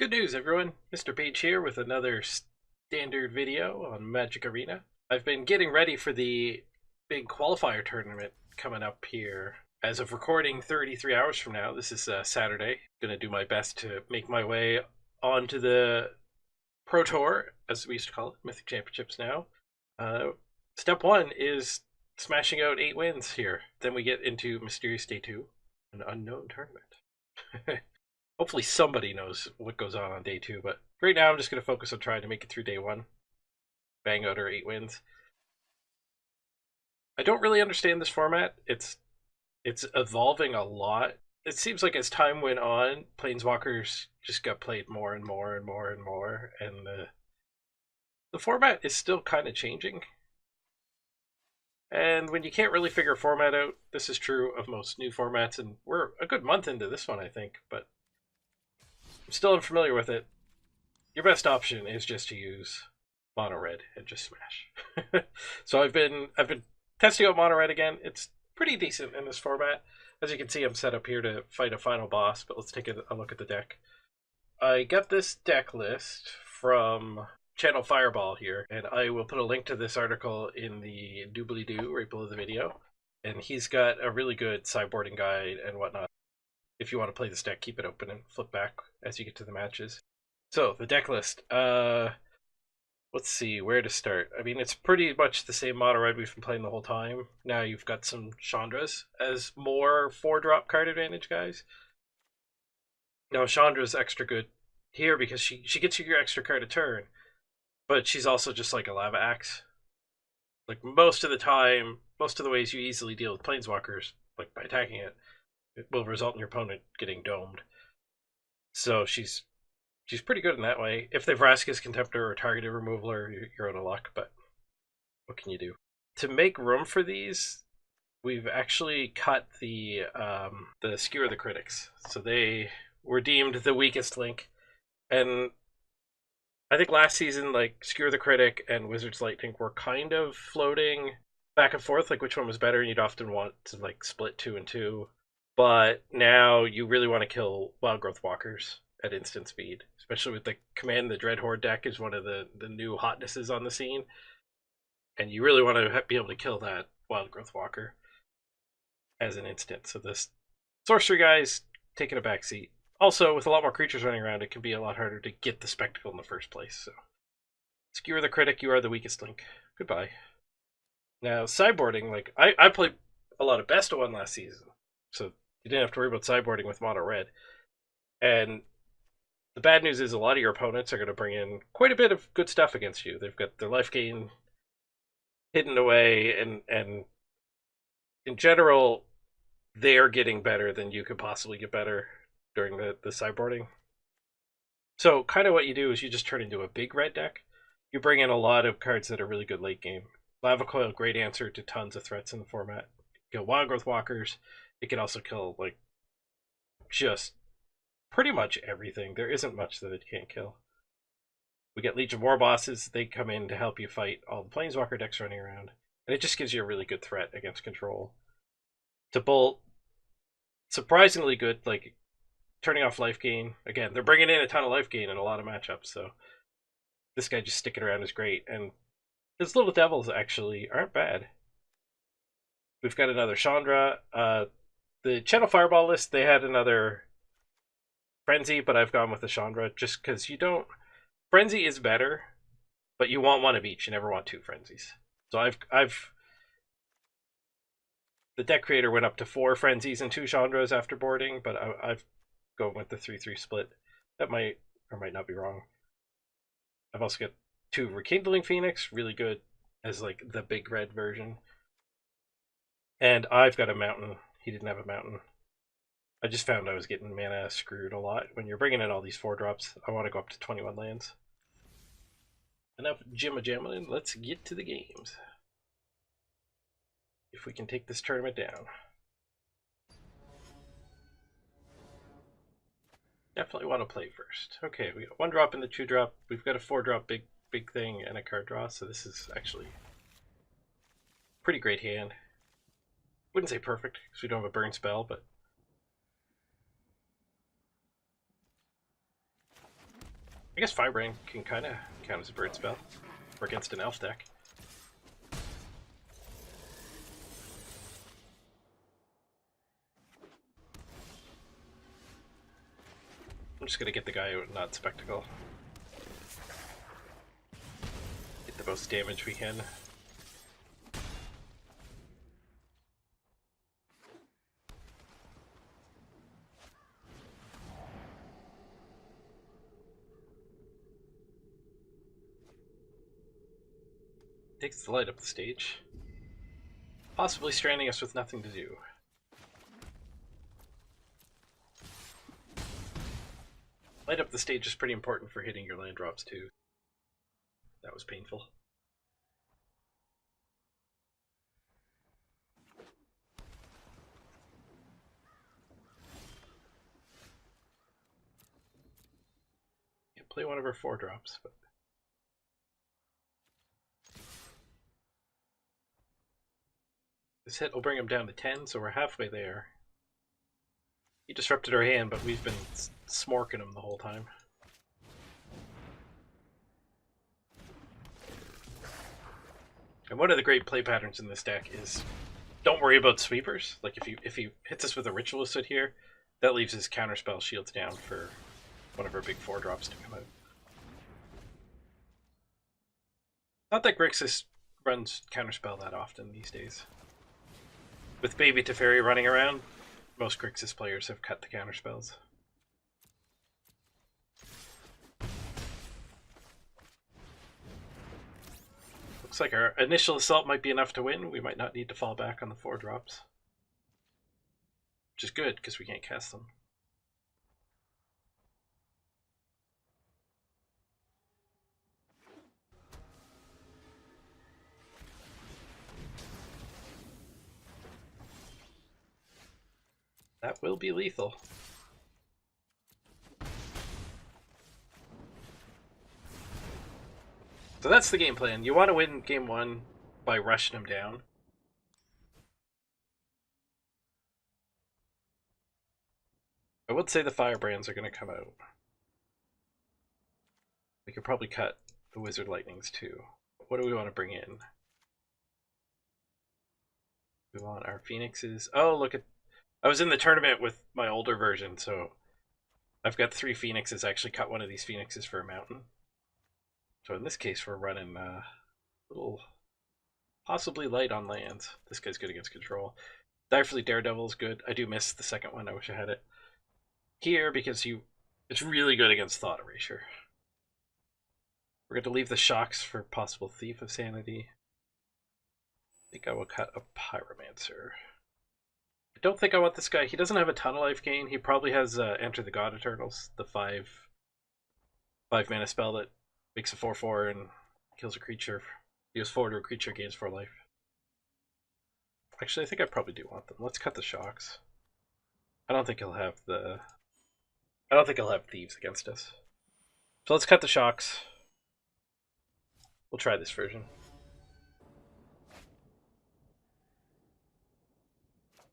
Good news, everyone. Mr. Page here with another standard video on Magic Arena. I've been getting ready for the big qualifier tournament coming up here. As of recording 33 hours from now, this is Saturday. Gonna do my best to make my way onto the Pro Tour, as we used to call it, Mythic Championships now. Step 1 is smashing out 8 wins here. Then we get into Mysterious Day 2, an unknown tournament. Hopefully somebody knows what goes on day 2, but right now I'm just going to focus on trying to make it through day 1. Bang out our 8 wins. I don't really understand this format. It's evolving a lot. It seems like as time went on, Planeswalkers just got played more and more and more and more, and the format is still kind of changing. And when you can't really figure a format out, this is true of most new formats, and we're a good month into this one, I think, but I'm still unfamiliar with it. Your best option is just to use mono red and just smash. So I've been testing out mono red again. It's pretty decent in this format. As you can see, I'm set up here to fight a final boss, but let's take a look at the deck. I got this deck list from Channel Fireball here, and I will put a link to this article in the doobly-doo right below the video. And he's got a really good sideboarding guide and whatnot. If you want to play this deck, keep it open and flip back as you get to the matches. So, the deck list. Let's see, where to start. I mean, it's pretty much the same mono red we've been playing the whole time. Now you've got some Chandras as more 4-drop card advantage guys. Now, Chandra's extra good here because she gets you your extra card a turn, but she's also just like a lava axe. Like, most of the time, most of the ways you easily deal with Planeswalkers, like by attacking it, it will result in your opponent getting domed. So she's pretty good in that way. If they Vraska's Contemptor or targeted removaler, you're out of luck, but what can you do? To make room for these, we've actually cut the Skewer the Critics. So they were deemed the weakest link. And I think last season, like, Skewer the Critic and Wizard's Lightning were kind of floating back and forth, like which one was better, and you'd often want to like split 2 and 2. But now you really want to kill Wild Growth Walkers at instant speed, especially with the Command the Dreadhorde deck is one of the new hotnesses on the scene. And you really want to be able to kill that Wild Growth Walker as an instant. So this sorcery guy's taking a back seat. Also, with a lot more creatures running around, it can be a lot harder to get the spectacle in the first place. So, Skewer the Critic, you are the weakest link. Goodbye. Now, sideboarding, like, I played a lot of Best of One last season, so you didn't have to worry about sideboarding with mono red. And the bad news is a lot of your opponents are going to bring in quite a bit of good stuff against you. They've got their life gain hidden away, and in general, they're getting better than you could possibly get better during the sideboarding. So kind of what you do is you just turn into a big red deck. You bring in a lot of cards that are really good late game. Lava Coil, great answer to tons of threats in the format. Kill Wild Growth Walkers. It can also kill, like, just pretty much everything. There isn't much that it can't kill. We get Legion War Bosses. They come in to help you fight all the Planeswalker decks running around. And it just gives you a really good threat against control. To bolt, surprisingly good, like, turning off life gain. Again, they're bringing in a ton of life gain in a lot of matchups, so this guy just sticking around is great. And his little devils actually aren't bad. We've got another Chandra. The Channel Fireball list, they had another Frenzy, but I've gone with the Chandra just because you don't... Frenzy is better, but you want one of each. You never want 2 Frenzies. So I've... The deck creator went up to 4 Frenzies and 2 Chandras after boarding, but I've gone with the 3-3 split. That might or might not be wrong. I've also got 2 Rekindling Phoenix, really good as like the big red version. And I've got a mountain. He didn't have a mountain. I just found I was getting mana screwed a lot. When you're bringing in all these 4-drops, I want to go up to 21 lands. Enough jimma-jamma, let's get to the games. If we can take this tournament down. Definitely want to play first. Okay, we got 1 drop in the 2-drop. We've got a 4-drop big thing and a card draw, so this is actually pretty great hand. Wouldn't say perfect because we don't have a burn spell, but I guess Firebrand can kind of count as a bird spell. Or against an elf deck. I'm just gonna get the guy out and not Spectacle. Get the most damage we can. Takes the light up the stage. Possibly stranding us with nothing to do. Light up the stage is pretty important for hitting your land drops too. That was painful. Can't play one of our 4-drops, but this hit will bring him down to 10, so we're halfway there. He disrupted our hand, but we've been smorking him the whole time. And one of the great play patterns in this deck is don't worry about sweepers. Like if he hits us with a Ritualist Hood here, that leaves his counterspell shields down for one of our big 4-drops to come out. Not that Grixis runs counterspell that often these days. With Baby Teferi running around, most Grixis players have cut the counterspells. Looks like our initial assault might be enough to win. We might not need to fall back on the 4-drops. Which is good, because we can't cast them. That will be lethal. So that's the game plan. You want to win game 1 by rushing him down. I would say the Firebrands are going to come out. We could probably cut the Wizard Lightnings too. What do we want to bring in? We want our Phoenixes. Oh, look at... I was in the tournament with my older version, so I've got 3 Phoenixes. I actually cut one of these Phoenixes for a mountain. So in this case, we're running a little possibly light on lands. This guy's good against control. Direfully Daredevil is good. I do miss the second one. I wish I had it here because it's really good against Thought Erasure. We're going to leave the shocks for possible Thief of Sanity. I think I will cut a Pyromancer. I don't think I want this guy. He doesn't have a ton of life gain. He probably has Enter the God Eternals, the 5 mana spell that makes a 4/4 and kills a creature. Deals 4 to a creature, gains 4 life. Actually, I think I probably do want them. Let's cut the shocks. I don't think he'll have thieves against us. So let's cut the shocks. We'll try this version.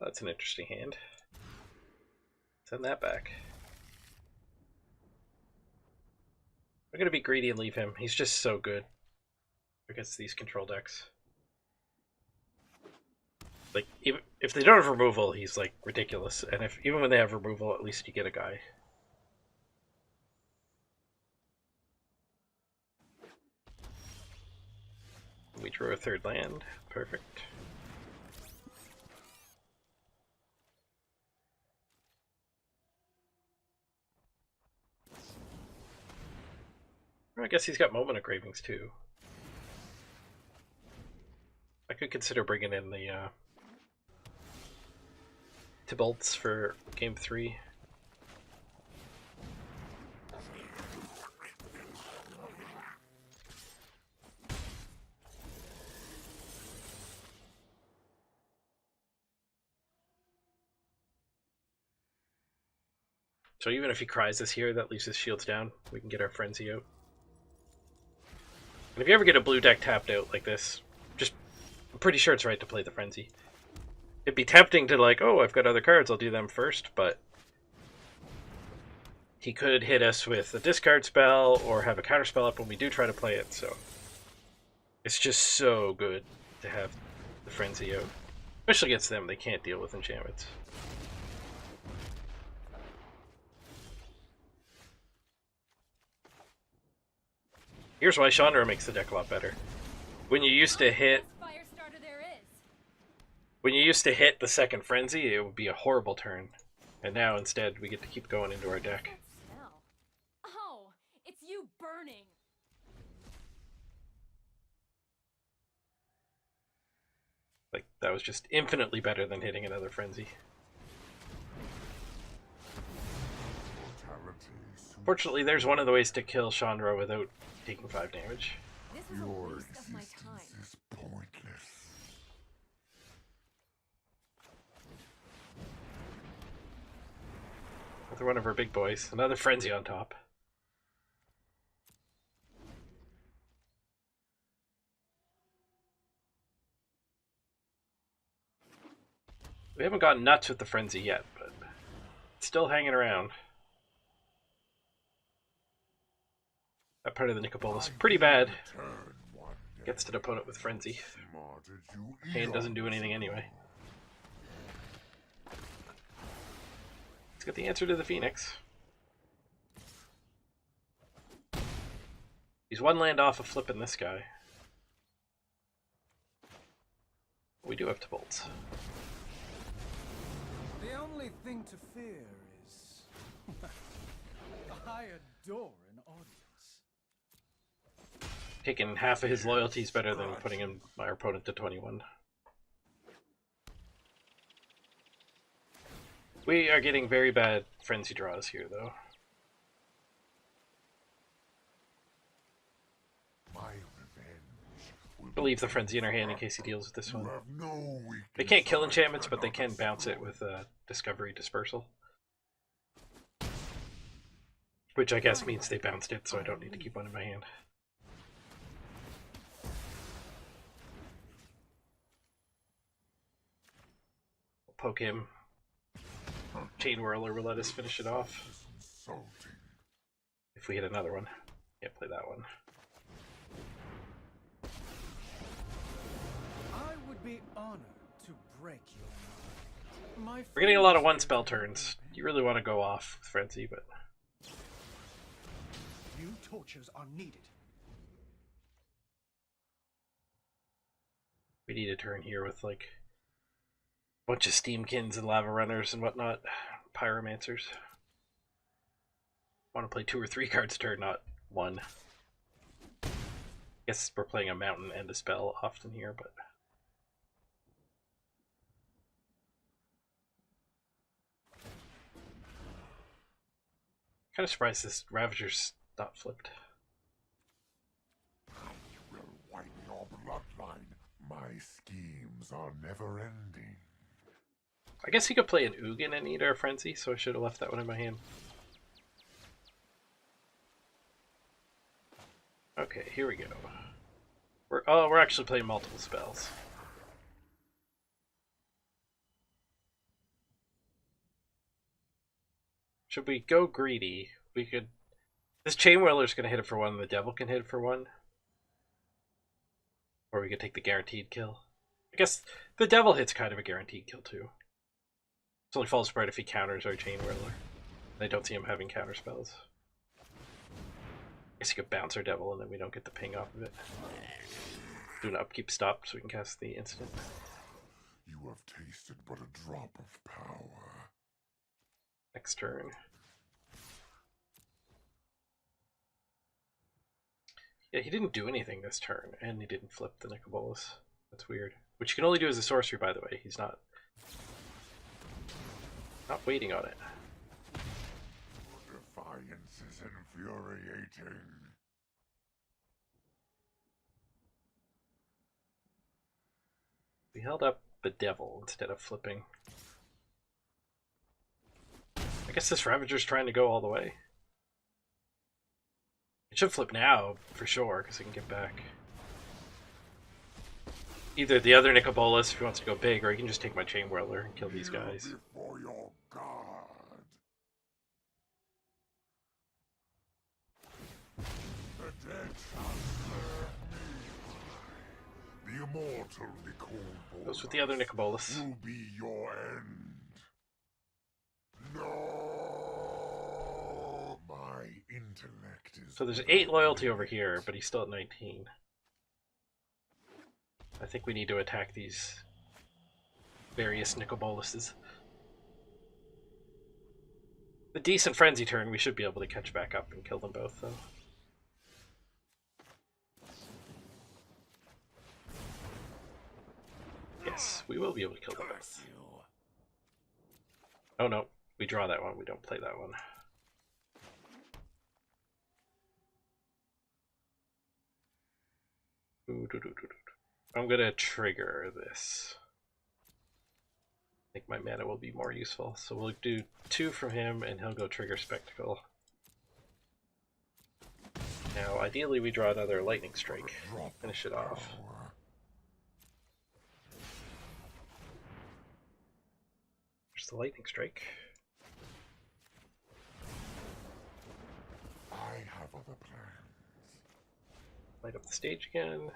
That's an interesting hand. Send that back. I'm going to be greedy and leave him. He's just so good against these control decks. Like, even if they don't have removal, he's like ridiculous. And even when they have removal, at least you get a guy. We drew a 3rd land. Perfect. I guess he's got Moment of Cravings too. I could consider bringing in the Tybalts for game 3. So even if he cries us here, that leaves his shields down. We can get our Frenzy out. And if you ever get a blue deck tapped out like this, I'm pretty sure it's right to play the Frenzy. It'd be tempting to like, oh, I've got other cards, I'll do them first, but he could hit us with a discard spell or have a counter spell up when we do try to play it, so it's just so good to have the Frenzy out. Especially against them, they can't deal with enchantments. Here's why Chandra makes the deck a lot better. When you used to hit the second Frenzy, it would be a horrible turn. And now instead we get to keep going into our deck. Oh, it's you burning. Like, that was just infinitely better than hitting another Frenzy. Fortunately, there's one of the ways to kill Chandra without taking 5 damage. This is a waste of my time. Is pointless. Another one of our big boys. Another Frenzy on top. We haven't gotten nuts with the Frenzy yet, but it's still hanging around. That part of the Nicobolus is pretty bad. Gets to the opponent with Frenzy. Hand doesn't do anything anyway. Let's get the answer to the Phoenix. He's one land off of flipping this guy. We do have to bolts. The only thing to fear is I adore an audience. Taking half of his loyalty is better than putting him, our opponent, to 21. We are getting very bad Frenzy draws here, though. My revenge. We'll leave the Frenzy in our hand in case he deals with this one. No They can't kill enchantments, but they can bounce it with Discovery Dispersal. Which I guess means they bounced it, so I don't need to keep one in my hand. We'll poke him. Chainwhirler will let us finish it off. If we hit another one. Can't play that one. I would be honored to break your mind. We're getting a lot of one spell turns. You really want to go off with Frenzy, but new tortures are needed. we need a turn here with like a bunch of Steam-Kins and Lava Runners and whatnot. Pyromancers. Want to play 2 or 3 cards a turn, not 1. Guess we're playing a mountain and a spell often here, but kind of surprised this Ravager's not flipped. I will wipe your bloodline. My schemes are never ending. I guess he could play an Ugin and eat our Frenzy, so I should have left that one in my hand. Okay, here we go. We're actually playing multiple spells. Should we go greedy? We could. This Chainwhirler's gonna hit it for 1, and the Devil can hit it for 1. Or we could take the guaranteed kill. I guess the Devil hit's kind of a guaranteed kill too. It's only false spread if he counters our Chainwhirler. I don't see him having counter spells. I guess he could bounce our Devil and then we don't get the ping off of it. Do an upkeep stop so we can cast the instant. You have tasted but a drop of power. Next turn. Yeah, he didn't do anything this turn, and he didn't flip the Nicobolus. That's weird. Which you can only do as a sorcery, by the way. He's not waiting on it. Defiance is infuriating. We held up the Devil instead of flipping. I guess this Ravager's trying to go all the way. It should flip now, for sure, because it can get back. Either the other Nicobolus, if he wants to go big, or he can just take my Chainwhirler and kill these guys. Before your God. The immortal Nicol Goes with the other Nicobolus. will be your end. No! My intellect is... So there's 8 loyalty over here, but he's still at 19. I think we need to attack these various Nicoboluses. The decent frenzy turn, we should be able to catch back up and kill them both, though. Yes, we will be able to kill them both. Oh no, we draw that one, we don't play that one. I'm gonna trigger this. I think my mana will be more useful, so we'll do 2 from him and he'll go trigger Spectacle. Now, ideally we draw another Lightning Strike, finish it off. There's the Lightning Strike. I have other plans. Light up the stage again.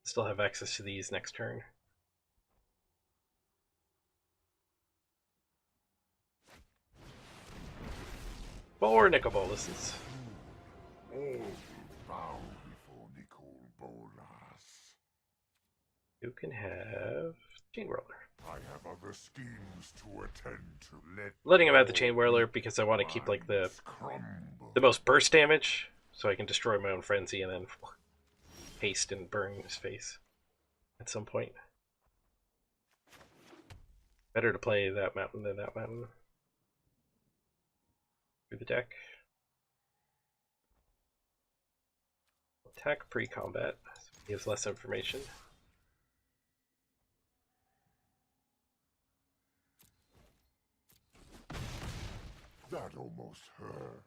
Still have access to these next turn. Four Nicoboluses. All will bow before Nicol Bolas. You can have Chainwhirler. I have other schemes to attend to. Letting him have the Chainwhirler because I want to keep like the most burst damage, so I can destroy my own frenzy and then haste and burn his face at some point. Better to play that mountain than that mountain. Through the deck. Attack pre-combat, so it gives less information. That almost hurt.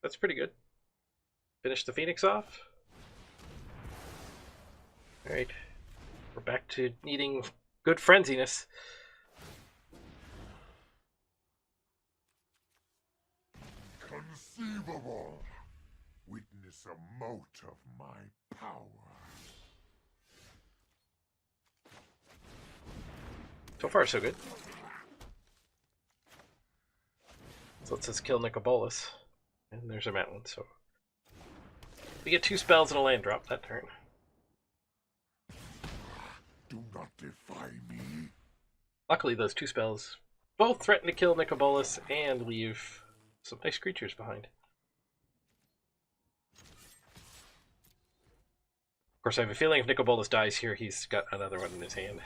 That's pretty good. Finish the Phoenix off. Alright. We're back to needing good frenziness. Conceivable. Witness a mote of my power. So far, so good. So let's just kill Nicobolus. And there's a mountain, so we get 2 spells and a land drop that turn. Do not defy me. Luckily, those 2 spells both threaten to kill Nicobolus and leave some nice creatures behind. Of course, I have a feeling if Nicobolus dies here, he's got another one in his hand.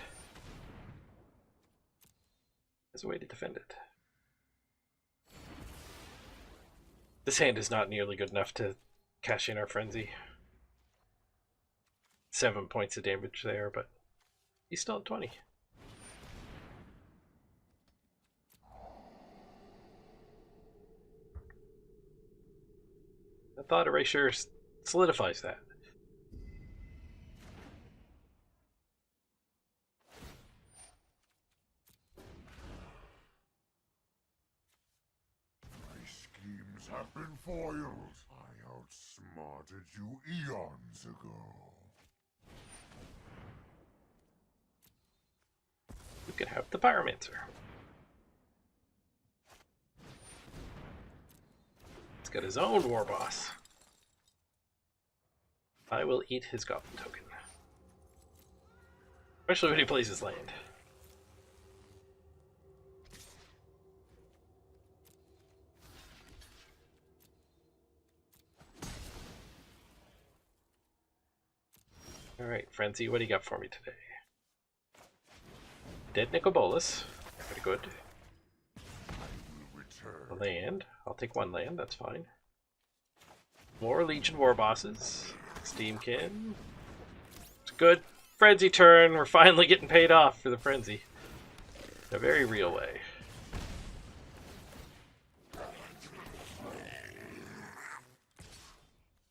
There's a way to defend it. This hand is not nearly good enough to cash in our frenzy. 7 points of damage there, but he's still at 20. The Thought Erasure solidifies that. Have been foiled. I outsmarted you eons ago. You can have the Pyromancer. He's got his own war boss. I will eat his Goblin token. Especially when he plays his land. Alright, Frenzy, what do you got for me today? Dead Nicobolus. Pretty good. A land. I'll take 1 land, that's fine. More Legion War Bosses. Steam-Kin. It's good. Frenzy turn. We're finally getting paid off for the Frenzy. In a very real way. I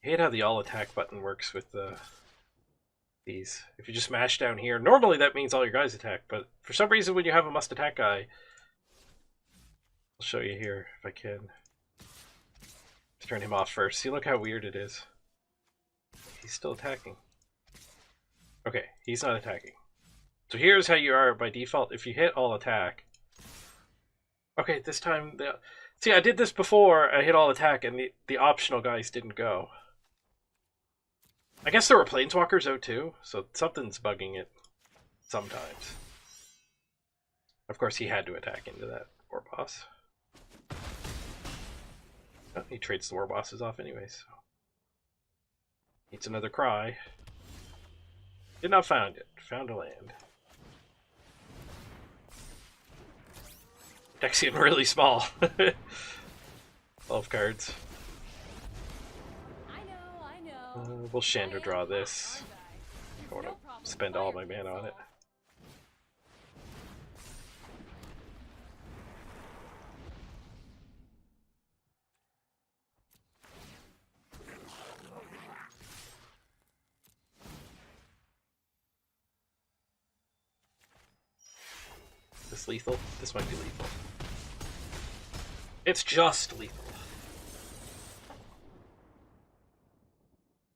hate how the all attack button works with these. If you just mash down here, normally that means all your guys attack, but for some reason when you have a must attack guy, I'll show you here if I can. Let's turn him off first. See, look how weird it is. He's still attacking. Okay, he's not attacking. So here's how you are by default if you hit all attack. Okay, this time... See, I did this before, I hit all attack, and the optional guys didn't go. I guess there were planeswalkers out too, so something's bugging it sometimes. Of course, he had to attack into that war boss. Oh, he trades the war bosses off anyways. So. Needs another cry. Did not found it. Found a land. Deck's getting really small. 12 cards. I know. We'll Chandra draw this. I don't want to spend all my mana on it. This lethal? This might be lethal. It's just lethal.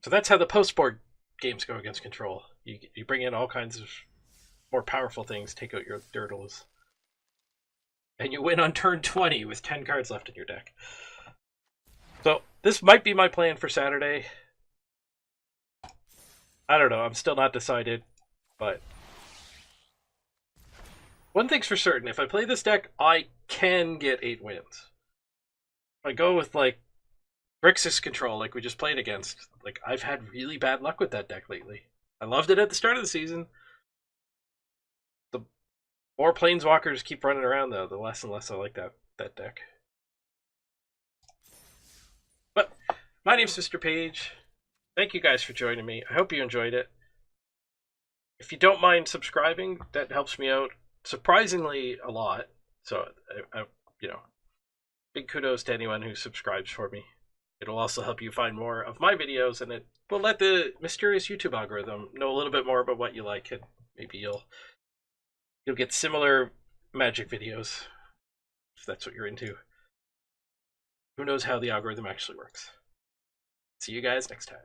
So that's how the post-board games go against control. You bring in all kinds of more powerful things, take out your dirtles. And you win on turn 20 with 10 cards left in your deck. So this might be my plan for Saturday. I don't know, I'm still not decided, but... One thing's for certain, if I play this deck, I can get 8 wins. If I go with, like, Grixis control, like we just played against, like, I've had really bad luck with that deck lately. I loved it at the start of the season. The more Planeswalkers keep running around, though, the less and less I like that deck. But, my name's Mr. Page. Thank you guys for joining me. I hope you enjoyed it. If you don't mind subscribing, that helps me out surprisingly a lot. So, you know, big kudos to anyone who subscribes for me. It'll also help you find more of my videos, and it will let the mysterious YouTube algorithm know a little bit more about what you like, and maybe you'll get similar Magic videos, if that's what you're into. Who knows how the algorithm actually works. See you guys next time.